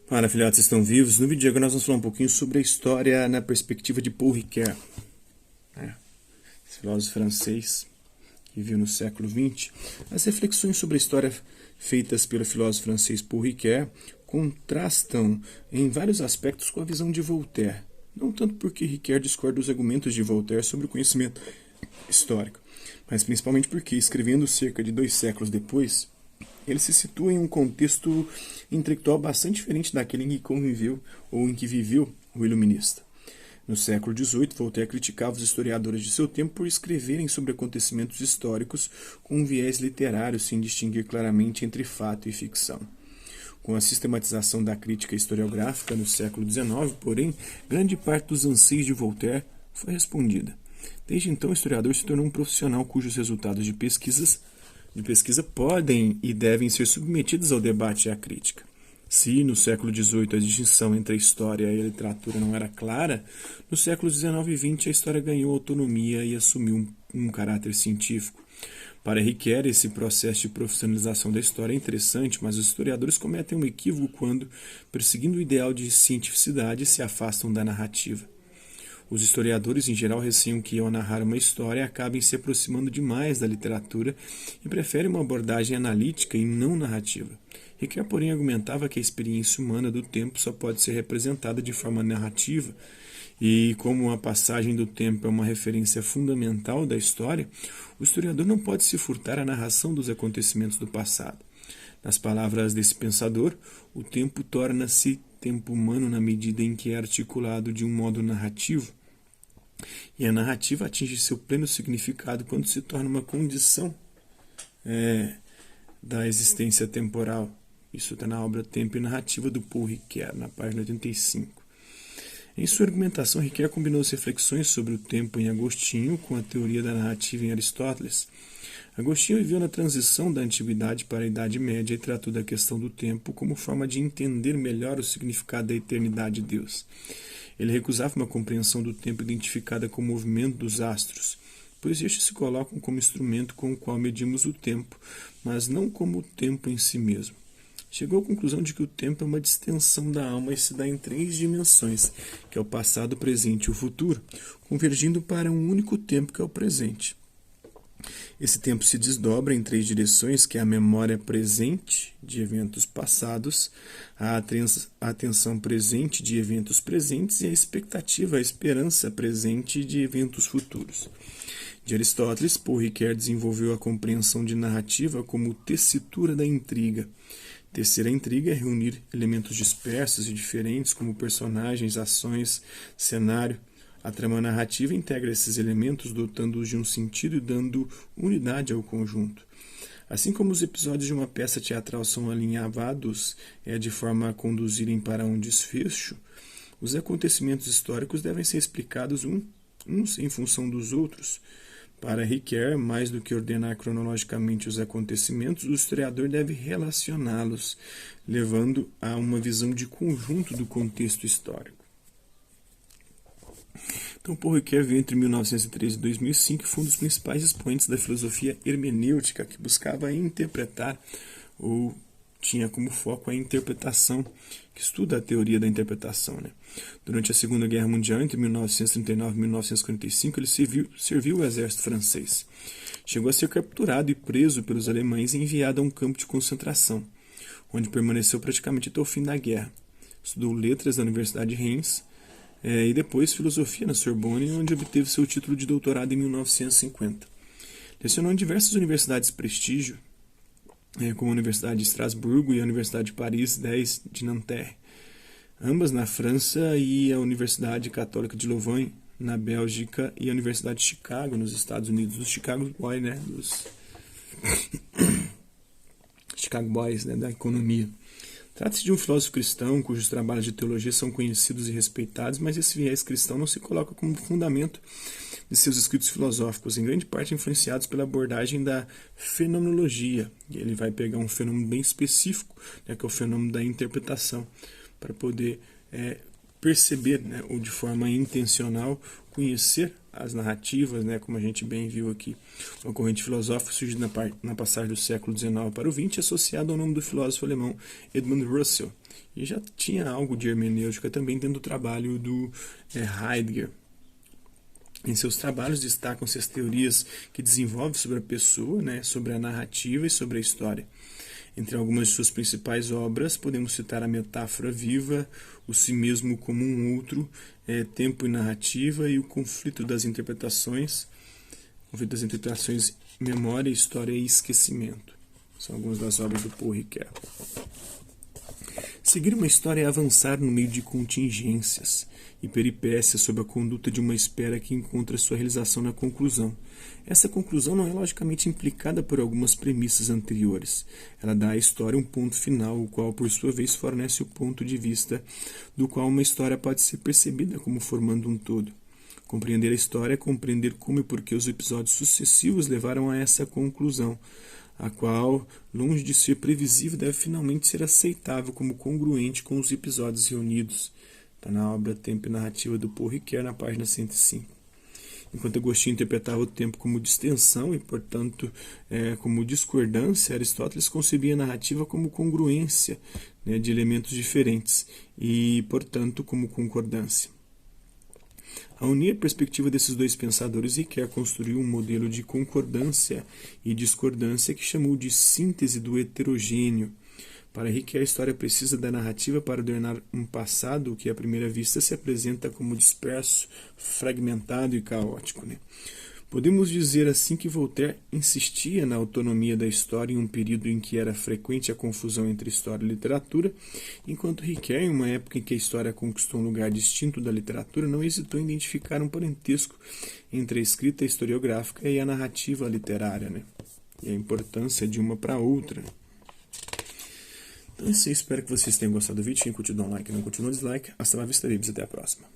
Fala, filhotes, estão vivos? No vídeo de agora nós vamos falar um pouquinho sobre a história na perspectiva de Paul Ricoeur, esse filósofo francês que viveu no século XX. As reflexões sobre a história feitas pelo filósofo francês Paul Ricoeur contrastam em vários aspectos com a visão de Voltaire. Não tanto porque Ricoeur discorda dos argumentos de Voltaire sobre o conhecimento histórico, mas principalmente porque, escrevendo cerca de 2 séculos depois, ele se situa em um contexto intelectual bastante diferente daquele em que conviveu ou em que viveu o iluminista. No século XVIII, Voltaire criticava os historiadores de seu tempo por escreverem sobre acontecimentos históricos com um viés literário sem distinguir claramente entre fato e ficção. Com a sistematização da crítica historiográfica no século XIX, porém, grande parte dos anseios de Voltaire foi respondida. Desde então, o historiador se tornou um profissional cujos resultados de pesquisa podem e devem ser submetidos ao debate e à crítica. Se, no século XVIII, a distinção entre a história e a literatura não era clara, no século XIX e XX a história ganhou autonomia e assumiu um caráter científico. Para Ricoeur, esse processo de profissionalização da história é interessante, mas os historiadores cometem um equívoco quando, perseguindo o ideal de cientificidade, se afastam da narrativa. Os historiadores, em geral, receiam que, ao narrar uma história, acabem se aproximando demais da literatura e preferem uma abordagem analítica e não narrativa. Ricoeur, porém, argumentava que a experiência humana do tempo só pode ser representada de forma narrativa e, como a passagem do tempo é uma referência fundamental da história, o historiador não pode se furtar à narração dos acontecimentos do passado. Nas palavras desse pensador, o tempo torna-se tempo humano na medida em que é articulado de um modo narrativo. E a narrativa atinge seu pleno significado quando se torna uma condição da existência temporal. Isso está na obra Tempo e Narrativa do Paul Ricoeur, na página 85. Em sua argumentação, Ricoeur combinou as reflexões sobre o tempo em Agostinho com a teoria da narrativa em Aristóteles. Agostinho viveu na transição da Antiguidade para a Idade Média e tratou da questão do tempo como forma de entender melhor o significado da eternidade de Deus. Ele recusava uma compreensão do tempo identificada com o movimento dos astros, pois estes se colocam como instrumento com o qual medimos o tempo, mas não como o tempo em si mesmo. Chegou à conclusão de que o tempo é uma distensão da alma e se dá em 3 dimensões, que é o passado, o presente e o futuro, convergindo para um único tempo que é o presente. Esse tempo se desdobra em 3 direções, que é a memória presente de eventos passados, a atenção presente de eventos presentes e a expectativa, a esperança presente de eventos futuros. De Aristóteles, Paul Ricoeur desenvolveu a compreensão de narrativa como tessitura da intriga. Tecer a intriga é reunir elementos dispersos e diferentes, como personagens, ações, cenário. A trama narrativa integra esses elementos, dotando-os de um sentido e dando unidade ao conjunto. Assim como os episódios de uma peça teatral são alinhavados de forma a conduzirem para um desfecho, os acontecimentos históricos devem ser explicados uns em função dos outros. Para Ricoeur, mais do que ordenar cronologicamente os acontecimentos, o historiador deve relacioná-los, levando a uma visão de conjunto do contexto histórico. Então, Paul Ricoeur veio entre 1913 e 2005 e foi um dos principais expoentes da filosofia hermenêutica, que buscava interpretar ou tinha como foco a interpretação, que estuda a teoria da interpretação. Durante a Segunda Guerra Mundial, entre 1939 e 1945, ele serviu o exército francês. Chegou a ser capturado e preso pelos alemães e enviado a um campo de concentração, onde permaneceu praticamente até o fim da guerra. Estudou letras na Universidade de Reims, e depois filosofia na Sorbonne, onde obteve seu título de doutorado em 1950. Lecionou em diversas universidades de prestígio, como a Universidade de Estrasburgo e a Universidade de Paris 10 de Nanterre, ambas na França, e a Universidade Católica de Louvain, na Bélgica, e a Universidade de Chicago, nos Estados Unidos, dos Chicago Boys, dos Chicago Boys, da economia. Trata-se de um filósofo cristão cujos trabalhos de teologia são conhecidos e respeitados, mas esse viés cristão não se coloca como fundamento de seus escritos filosóficos, em grande parte influenciados pela abordagem da fenomenologia. E ele vai pegar um fenômeno bem específico, que é o fenômeno da interpretação, para poder perceber, ou de forma intencional, conhecer as narrativas, como a gente bem viu aqui. Uma corrente filosófica surgiu na passagem do século XIX para o XX, associada ao nome do filósofo alemão Edmund Russell, E já tinha algo de hermenêutica também dentro do trabalho do Heidegger. Em seus trabalhos destacam-se as teorias que desenvolve sobre a pessoa, né, sobre a narrativa e sobre a história. Entre algumas de suas principais obras, podemos citar a metáfora viva, o si mesmo como um outro, tempo e narrativa e o conflito das interpretações, memória, história e esquecimento. São algumas das obras do Paul Ricoeur. Seguir uma história é avançar no meio de contingências e peripécias sob a conduta de uma espera que encontra sua realização na conclusão. Essa conclusão não é logicamente implicada por algumas premissas anteriores. Ela dá à história um ponto final, o qual, por sua vez, fornece o ponto de vista do qual uma história pode ser percebida como formando um todo. Compreender a história é compreender como e por que os episódios sucessivos levaram a essa conclusão, a qual, longe de ser previsível, deve finalmente ser aceitável como congruente com os episódios reunidos. Está na obra Tempo e Narrativa do Paul Ricoeur, na página 105. Enquanto Agostinho interpretava o tempo como distensão e, portanto, como discordância, Aristóteles concebia a narrativa como congruência, né, de elementos diferentes e, portanto, como concordância. Ao unir a perspectiva desses dois pensadores, Ricoeur construiu um modelo de concordância e discordância que chamou de síntese do heterogêneo. Para Ricoeur, a história precisa da narrativa para ordenar um passado que, à primeira vista, se apresenta como disperso, fragmentado e caótico, né? Podemos dizer assim que Voltaire insistia na autonomia da história em um período em que era frequente a confusão entre história e literatura, enquanto Ricoeur, em uma época em que a história conquistou um lugar distinto da literatura, não hesitou em identificar um parentesco entre a escrita historiográfica e a narrativa literária, né? E a importância de uma para a outra. Então é isso aí, espero que vocês tenham gostado do vídeo. Quem curtiu, dá um like, não curtiu, não dislike. Hasta la vista, babies, até a próxima.